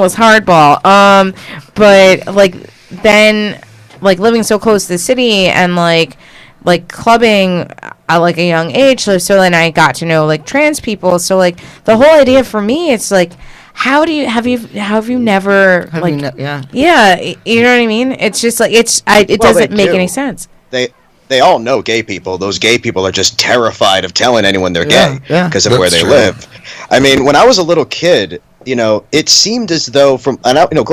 was hardball. But like then, like living so close to the city and like clubbing at like a young age. So then I got to know like trans people. So like the whole idea for me, it's like, how do you have you never Have like you yeah, you know what I mean? It's just like it doesn't make any sense. They all know gay people. Those gay people are just terrified of telling anyone they're gay because of where they live. I mean, when I was a little kid, you know, it seemed as though growing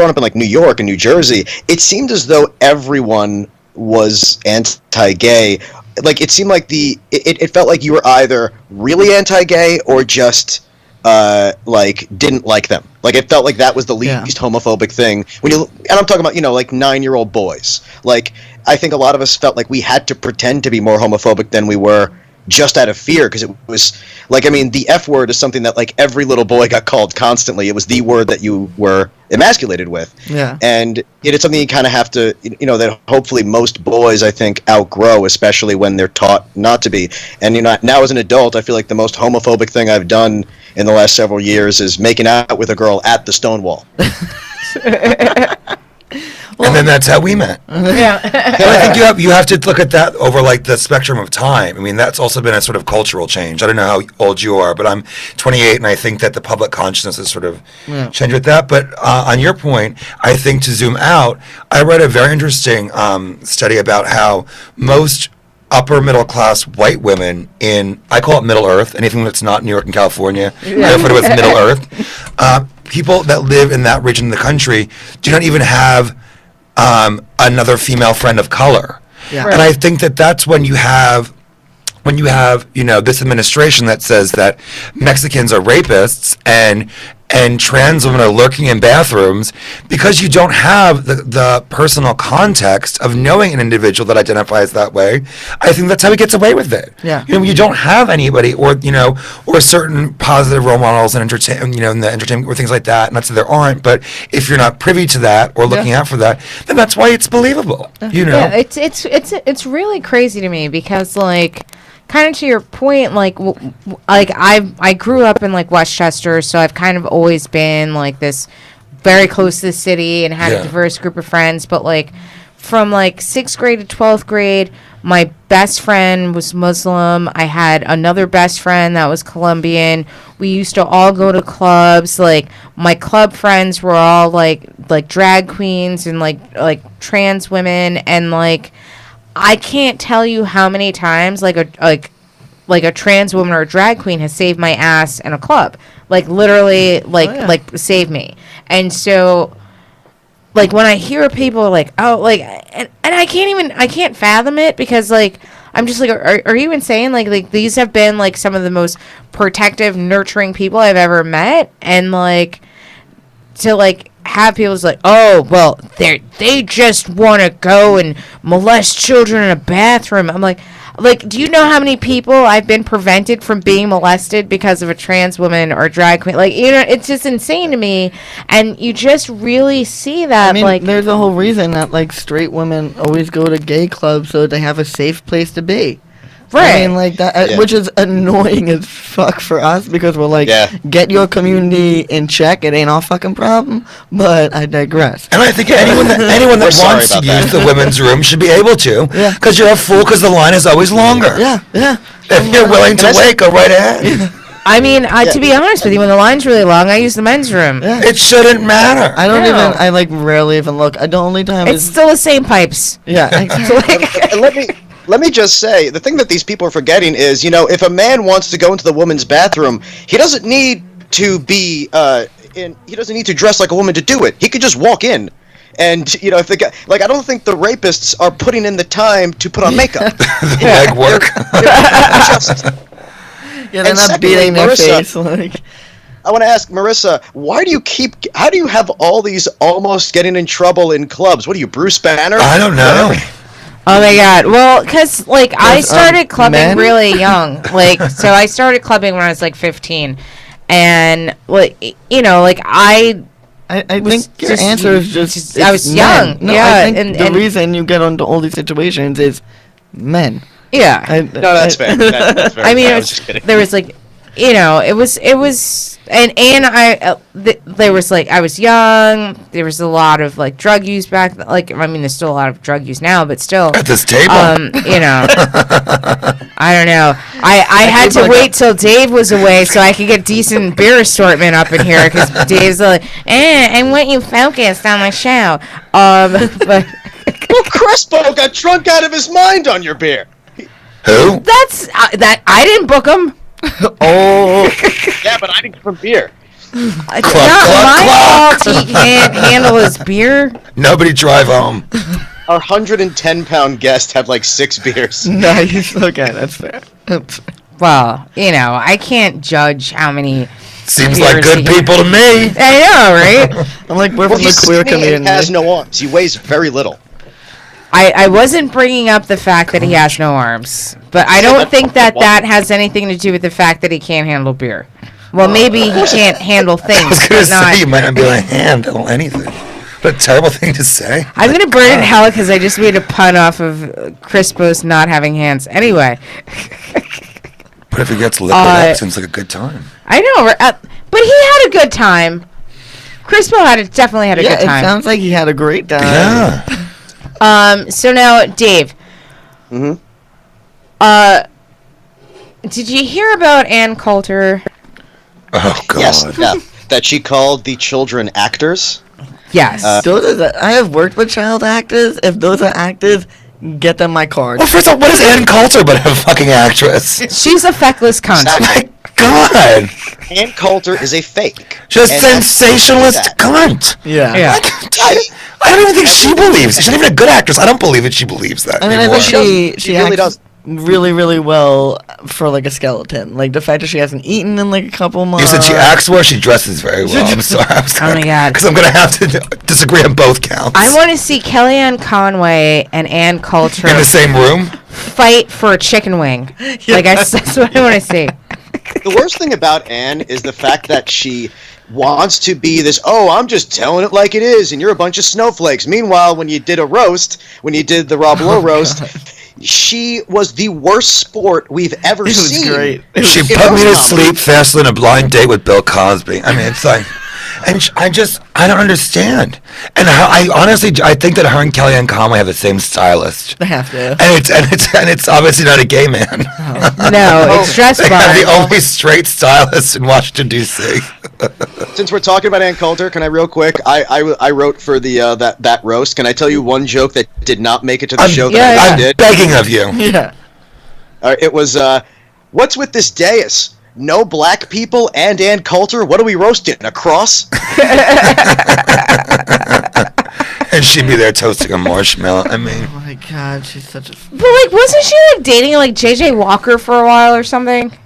up in like New York and New Jersey, it seemed as though everyone was anti-gay. Like it seemed like it felt like you were either really anti-gay or just like didn't like them. Like it felt like that was the least homophobic thing. And I'm talking about, you know, like 9-year-old boys. Like I think a lot of us felt like we had to pretend to be more homophobic than we were just out of fear, because it was like, I mean, the F word is something that like every little boy got called constantly. It was the word that you were emasculated with. Yeah. And it's something you kind of have to, you know, that hopefully most boys, I think, outgrow, especially when they're taught not to be. And, you know, now as an adult, I feel like the most homophobic thing I've done in the last several years is making out with a girl at the Stonewall. And then that's how we met. Yeah. But I think you have to look at that over like the spectrum of time. I mean, that's also been a sort of cultural change. I don't know how old you are, but I'm 28, and I think that the public consciousness has sort of changed with that. But on your point, I think to zoom out, I read a very interesting study about how most upper middle class white women in, I call it Middle Earth, anything that's not New York and California, I refer to it as Middle Earth. People that live in that region of the country do not even have another female friend of color. Yeah. And I think that that's when you have, you know, this administration that says that Mexicans are rapists and trans women are lurking in bathrooms, because you don't have the personal context of knowing an individual that identifies that way. I think that's how he gets away with it. Yeah. You know, you don't have anybody or certain positive role models and in the entertainment or things like that. Not that there aren't, but if you're not privy to that or looking out for that, then that's why it's believable. You know? Yeah, it's really crazy to me, because like, kind of to your point, like I grew up in like Westchester, so I've kind of always been like this very close to the city and had a diverse group of friends. But like from like 6th grade to 12th grade, my best friend was Muslim. I had another best friend that was Colombian. We used to all go to clubs. Like my club friends were all like drag queens and like trans women, and like I can't tell you how many times like a trans woman or a drag queen has saved my ass in a club. Like literally like save me. And so like when I hear people like, oh, like, and I can't fathom it, because like I'm just like, are you insane? Like these have been like some of the most protective, nurturing people I've ever met, and like to like have people like, oh, well, they just want to go and molest children in a bathroom. I'm like, do you know how many people I've been prevented from being molested because of a trans woman or a drag queen? Like, you know, it's just insane to me. And you just really see that. I mean, like, there's a whole reason that like straight women always go to gay clubs, so they have a safe place to be. Right. I mean, like that, which is annoying as fuck for us, because we're like, get your community in check. It ain't our fucking problem. But I digress. And I think anyone that wants to use the women's room should be able to. Yeah. Because you're a fool, because the line is always longer. Yeah. If you're willing to wait, go right ahead. Yeah. I mean, to be honest with you, when the line's really long, I use the men's room. Yeah. It shouldn't matter. I like rarely even look. The only time it's still the same pipes. Yeah. Exactly. Let me just say, the thing that these people are forgetting is, you know, if a man wants to go into the woman's bathroom, he doesn't need to be he doesn't need to dress like a woman to do it. He could just walk in. And, you know, if the guy, like, I don't think the rapists are putting in the time to put on makeup. Leg work. They're not beating their face. Like, I want to ask Marissa, how do you have all these almost getting in trouble in clubs? What are you, Bruce Banner? I don't know. Oh my God. Well, because like I started clubbing really young. Like, so I started clubbing when I was like 15, and like, you know, like I think your answer is just I was young. No, yeah, I think the reason you get into all these situations is men. Yeah. No, that's fair. That's fair. I mean, there was like, you know, it was And there was like, I was young. There was a lot of like drug use back. Like, I mean, there's still a lot of drug use now, but still. At this table. You know, I don't know. I had to wait till Dave was away so I could get decent beer assortment up in here because Dave's like, I want you focused on my show. But well, Crespo got drunk out of his mind on your beer. Who? That's that. I didn't book him. Oh. Yeah, but I didn't give him beer. It's not my fault he can't handle his beer. Nobody drive home. Our 110-pound guest had like 6 beers. Nice. Okay, that's fair. Well, you know, I can't judge how many. Seems like good people to me. I know, right? I'm like, we're from the queer community. He has no arms. He weighs very little. I wasn't bringing up the fact that he has no arms, but I don't think that has anything to do with the fact that he can't handle beer. Well, maybe he can't handle things. I was going to say, you might not be able to handle anything. What a terrible thing to say. I'm going to burn in hell because I just made a pun off of Crispo's not having hands. Anyway. But if he gets liquored up, it seems like a good time. I know, but he had a good time. Crispo definitely had a good time. Yeah, it sounds like he had a great time. Yeah. So now, Dave. Mm-hmm. Did you hear about Ann Coulter? Oh, God. Yes, yeah. That she called the children actors. Yes. I have worked with child actors. If those are actors, get them my card. Well, first of all, what is Ann Coulter but a fucking actress? She's a feckless cunt. Oh, my God. Ann Coulter is a fake. Just sensationalist cunt. Yeah. I don't even think she believes it. She's not even a good actress. I don't believe that she believes that. I mean, anymore. I think she really does really, really well for like a skeleton. Like the fact that she hasn't eaten in like a couple months. You said she acts well. She dresses very well. I'm sorry. Oh my God. Because I'm gonna have to disagree on both counts. I want to see Kellyanne Conway and Ann Coulter in the same room fight for a chicken wing. Yeah. Like that's what I want to see. The worst thing about Ann is the fact that she wants to be this, I'm just telling it like it is, and you're a bunch of snowflakes. Meanwhile, when you did the Rob Lowe roast, she was the worst sport we've ever seen. Great. She put me to sleep faster than a blind date with Bill Cosby. I mean, it's like... And I don't understand. And I honestly think that her and Kellyanne Conway have the same stylist. They have to. And it's obviously not a gay man. No, it's dressed by. They have the only straight stylist in Washington D.C. Since we're talking about Ann Coulter, can I real quick? I wrote for the that roast. Can I tell you one joke that did not make it to the show that I did? I'm begging of you. Yeah. It was what's with this dais? No black people and Ann Coulter? What are we roasting? A cross? And she'd be there toasting a marshmallow. I mean... Oh my God, she's such a... But like, wasn't she like dating like J.J. Walker for a while or something?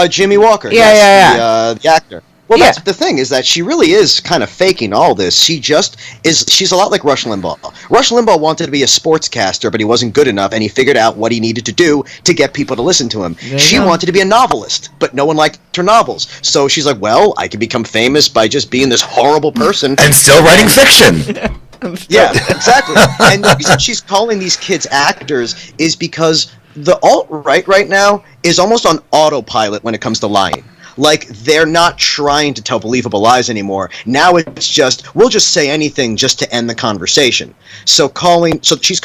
Jimmy Walker. Yeah, yes, the actor. Well, that's the thing, is that she really is kind of faking all this. She's a lot like Rush Limbaugh. Rush Limbaugh wanted to be a sportscaster, but he wasn't good enough, and he figured out what he needed to do to get people to listen to him. She wanted to be a novelist, but no one liked her novels. So she's like, well, I can become famous by just being this horrible person. And still writing fiction. Yeah, exactly. And the reason she's calling these kids actors is because the alt-right right now is almost on autopilot when it comes to lying. Like, they're not trying to tell believable lies anymore. Now it's just, we'll just say anything just to end the conversation. So she's